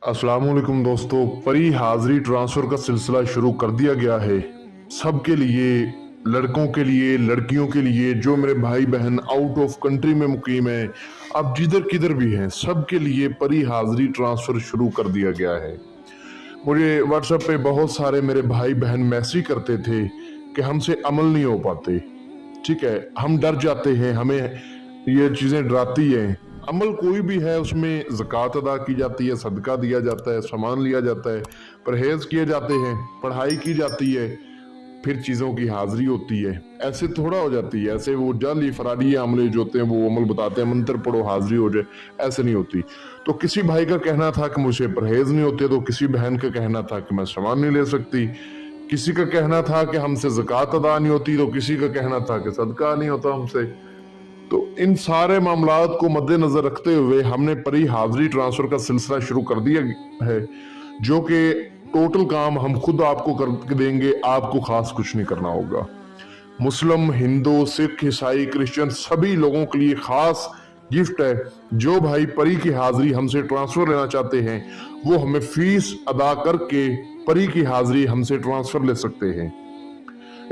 अस्सलाम वालेकुम दोस्तों, परी हाजिरी ट्रांसफ़र का सिलसिला शुरू कर दिया गया है। सबके लिए, लड़कों के लिए, लड़कियों के लिए, जो मेरे भाई बहन आउट ऑफ कंट्री में मुकीम हैं, आप जिधर किधर भी हैं, सबके लिए परी हाजिरी ट्रांसफ़र शुरू कर दिया गया है। मुझे व्हाट्सएप पे बहुत सारे मेरे भाई बहन मैसेज करते थे कि हमसे अमल नहीं हो पाते। ठीक है, हम डर जाते हैं, हमें ये चीज़ें डराती हैं। अमल कोई भी है, उसमें ज़कात अदा की जाती है, सदका दिया जाता है, सामान लिया जाता है, परहेज़ किए जाते हैं, पढ़ाई की जाती है, फिर चीज़ों की हाजिरी होती है। ऐसे थोड़ा हो जाती है, ऐसे वो जाली फराडी अमले जो होते हैं वो अमल बताते हैं, मंत्र पढ़ो हाजिरी हो जाए, ऐसे नहीं होती। तो किसी भाई का कहना था कि मुझे परहेज़ नहीं होते, तो किसी बहन का कहना था कि मैं सामान नहीं ले सकती, किसी का कहना था कि हमसे ज़कात अदा नहीं होती, तो किसी का कहना था कि सदका नहीं होता हमसे। तो इन सारे मामलात को मद्देनजर रखते हुए हमने परी हाजिरी ट्रांसफर का सिलसिला शुरू कर दिया है, जो कि टोटल काम हम खुद आपको कर देंगे, आपको खास कुछ नहीं करना होगा। मुस्लिम, हिंदू, सिख, ईसाई, क्रिश्चियन सभी लोगों के लिए खास गिफ्ट है। जो भाई परी की हाजिरी हमसे ट्रांसफर लेना चाहते हैं, वो हमें फीस अदा करके परी की हाजिरी हमसे ट्रांसफर ले सकते हैं।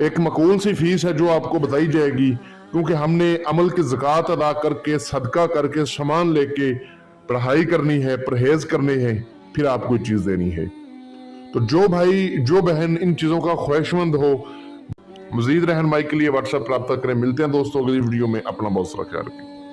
एक मकबूल सी फीस है जो आपको बताई जाएगी, क्योंकि हमने अमल की ज़कात अदा करके, सदका करके, सामान लेके पढ़ाई करनी है, परहेज करने हैं, फिर आपको चीज़ देनी है। तो जो भाई, जो बहन इन चीज़ों का ख्वाहिशमंद हो, मजीद रहनुमाई के लिए व्हाट्सएप रब्ता करें। मिलते हैं दोस्तों अगली वीडियो में। अपना बहुत सारा ख्याल रखें।